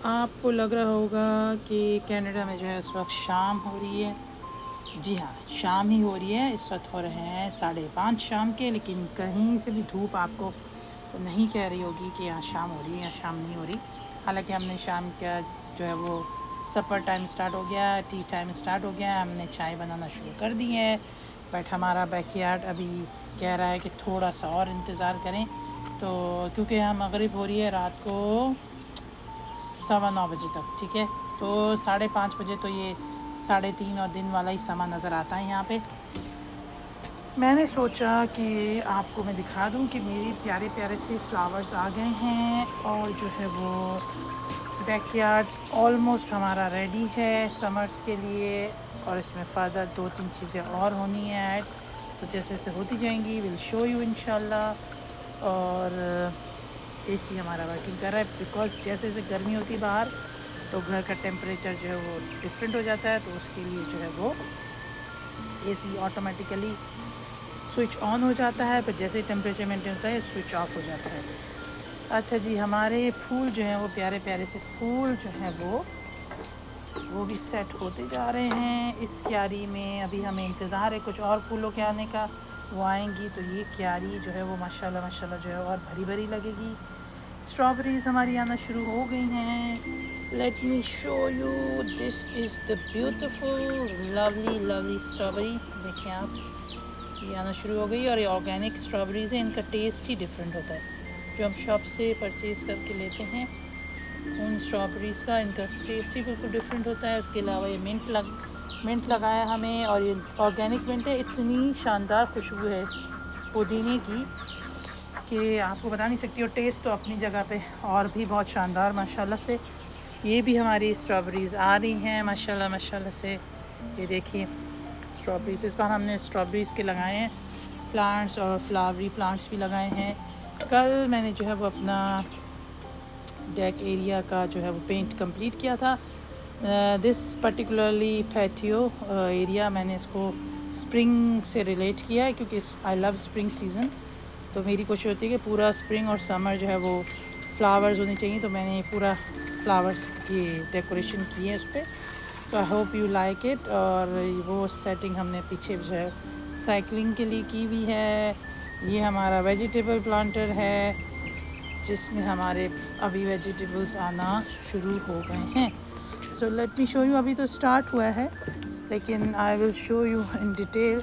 आपको लग रहा होगा कि कनाडा में जो है इस वक्त शाम हो रही है। जी हाँ, शाम ही हो रही है। इस वक्त हो रहे हैं 5:30 शाम के, लेकिन कहीं से भी धूप आपको नहीं कह रही होगी कि यहाँ शाम हो रही है या शाम नहीं हो रही। हालांकि हमने शाम का जो है वो सफ़र टाइम स्टार्ट हो गया, टी टाइम स्टार्ट हो गया, हमने चाय बनाना शुरू कर दी है। बट हमारा बैकयार्ड अभी कह रहा है कि थोड़ा सा और इंतज़ार करें। तो क्योंकि यहाँ मगरिब हो रही है रात को 9:15 बजे तक, ठीक है। तो 5:30 बजे तो ये 3:30 और दिन वाला ही समा नज़र आता है यहाँ पे। मैंने सोचा कि आपको मैं दिखा दूँ कि मेरे प्यारे प्यारे से फ्लावर्स आ गए हैं और जो है वो बैकयार्ड ऑलमोस्ट हमारा रेडी है समर्स के लिए। और इसमें फ़र्दर 2-3 चीज़ें और होनी है ऐड, तो जैसे जैसे होती जाएंगी विल शो यू इंशाल्लाह। और एसी हमारा वर्किंग कर रहा है बिकॉज़ जैसे जैसे गर्मी होती है बाहर तो घर का टेम्परेचर जो है वो डिफरेंट हो जाता है, तो उसके लिए जो है वो एसी ऑटोमेटिकली स्विच ऑन हो जाता है, पर जैसे ही टेम्परेचर मेंटेन होता है स्विच ऑफ हो जाता है। अच्छा जी, हमारे फूल जो हैं वो प्यारे प्यारे से फूल जो हैं वो भी सेट होते जा रहे हैं इस क्यारी में। अभी हमें इंतज़ार है कुछ और फूलों के आने का, वो आएंगी तो ये क्यारी जो है वो माशाल्लाह माशाल्लाह जो है और भरी भरी लगेगी। स्ट्रॉबेरीज़ हमारी आना शुरू हो गई हैं। Let me show you, this is the beautiful lovely lovely strawberry. देखें आप, ये आना शुरू हो गई और ये ऑर्गेनिक स्ट्रॉबेरीज़ हैं। इनका टेस्ट ही डिफरेंट होता है। जो हम शॉप से परचेज़ करके लेते हैं उन स्ट्रॉबेरीज़ का इनका टेस्ट ही बिल्कुल डिफरेंट होता है। उसके अलावा ये मिंट लगाया हमें, और ये ऑर्गेनिक मिंट है। इतनी शानदार खुशबू है इस पुदीने की कि आपको बता नहीं सकती। और टेस्ट तो अपनी जगह पे और भी बहुत शानदार माशाल्लाह से। ये भी हमारी स्ट्रॉबेरीज़ आ रही हैं माशाल्लाह माशाल्लाह से। ये देखिए स्ट्रॉबेरीज़, इस बार हमने स्ट्रॉबेरीज़ के लगाए हैं प्लांट्स और फ्लावरी प्लांट्स भी लगाए हैं। कल मैंने जो है वो अपना डेक एरिया का जो है वो पेंट कंप्लीट किया था। दिस पर्टिकुलरली पैटियो एरिया मैंने इसको स्प्रिंग से रिलेट किया है, क्योंकि आई लव स्प्रिंग सीज़न। तो मेरी कोशिश होती है कि पूरा स्प्रिंग और समर जो है वो फ्लावर्स होने चाहिए, तो मैंने पूरा फ्लावर्स की डेकोरेशन की है उस पर। तो I hope you like it. और वो सेटिंग हमने पीछे जो है साइकिलिंग के लिए की हुई है। ये हमारा वेजिटेबल प्लांटर है जिसमें हमारे अभी वेजिटेबल्स आना शुरू हो गए हैं। So let me show you. अभी तो स्टार्ट हुआ है, लेकिन I will show you in detail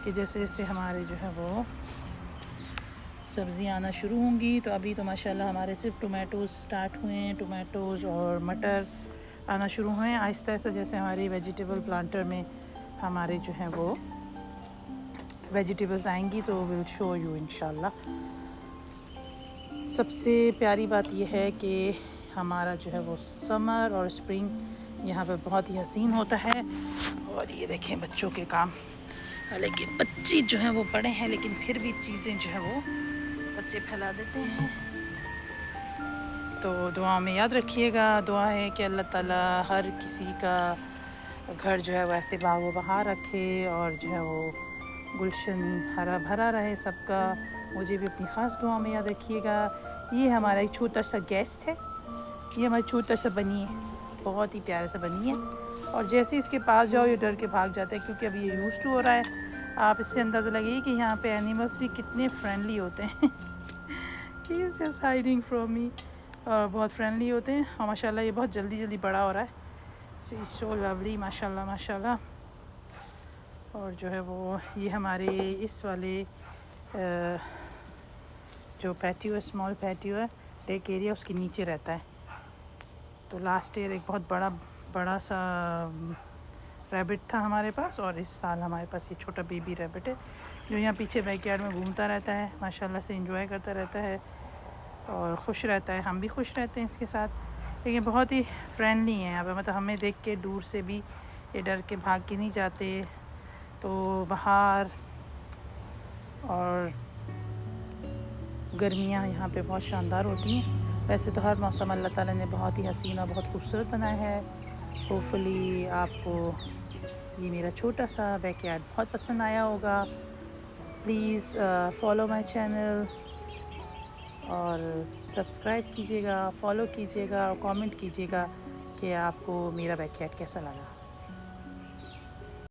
कि जैसे जैसे हमारे जो है वो सब्ज़ियाँ आना शुरू होंगी। तो अभी तो माशाल्लाह हमारे सिर्फ टोमेटोज़ स्टार्ट हुए हैं, टोमेटोज़ और मटर आना शुरू हुए हैं। आहिस्ता आहिस्ता जैसे हमारी वेजिटेबल प्लांटर में हमारे जो है वो वेजिटेबल्स आएंगी तो विल शो यू इंशाल्लाह। सबसे प्यारी बात यह है कि हमारा जो है वो समर और स्प्रिंग यहाँ पे बहुत ही हसीन होता है। और ये देखें बच्चों के काम, हालांकि बच्चे जो हैं वो बड़े हैं लेकिन फिर भी चीज़ें जो है वो बच्चे फैला देते हैं। तो दुआ में याद रखिएगा, दुआ है कि अल्लाह ताला हर किसी का घर जो है वो ऐसे बागो बहार रखे और जो है वो गुलशन हरा भरा रहे सबका। मुझे भी अपनी ख़ास दुआ में याद रखिएगा। ये हमारा एक छोटा सा गेस्ट है, ये हमारा छोटा सा बनी है, बहुत ही प्यारा सा बनी है। और जैसे ही इसके पास जाओ ये डर के भाग जाता है, क्योंकि अभी ये यूज़ टू हो रहा है। आप इससे अंदाज़ा लगाइए कि यहाँ पे एनिमल्स भी कितने फ्रेंडली होते हैं। He is just hiding from me. और बहुत फ्रेंडली होते हैं और माशाल्लाह ये बहुत जल्दी जल्दी बड़ा हो रहा है। सो लवली माशाल्लाह माशाल्लाह। और जो है वो ये हमारे इस वाले जो पैटियो है, स्मॉल पैटियो है, डेक एरिया, उसके नीचे रहता है। तो लास्ट ईयर एक बहुत बड़ा सा रैबिट था हमारे पास, और इस साल हमारे पास ये छोटा बेबी रैबिट है जो यहाँ पीछे बैकयार्ड में घूमता रहता है, माशाल्लाह से एंजॉय करता रहता है और खुश रहता है। हम भी खुश रहते हैं इसके साथ। लेकिन बहुत ही फ्रेंडली हैं यहाँ पे, मतलब हमें देख के दूर से भी ये डर के भाग के नहीं जाते। तो बाहर और गर्मियाँ यहाँ पे बहुत शानदार होती हैं। वैसे तो हर मौसम अल्लाह ताला ने बहुत ही हसीन और बहुत खूबसूरत बनाया है। होपफुली आपको ये मेरा छोटा सा बैकयार्ड बहुत पसंद आया होगा। प्लीज़ फॉलो माय चैनल और सब्सक्राइब कीजिएगा, फॉलो कीजिएगा और कमेंट कीजिएगा कि आपको मेरा बैकयार्ड कैसा लगा।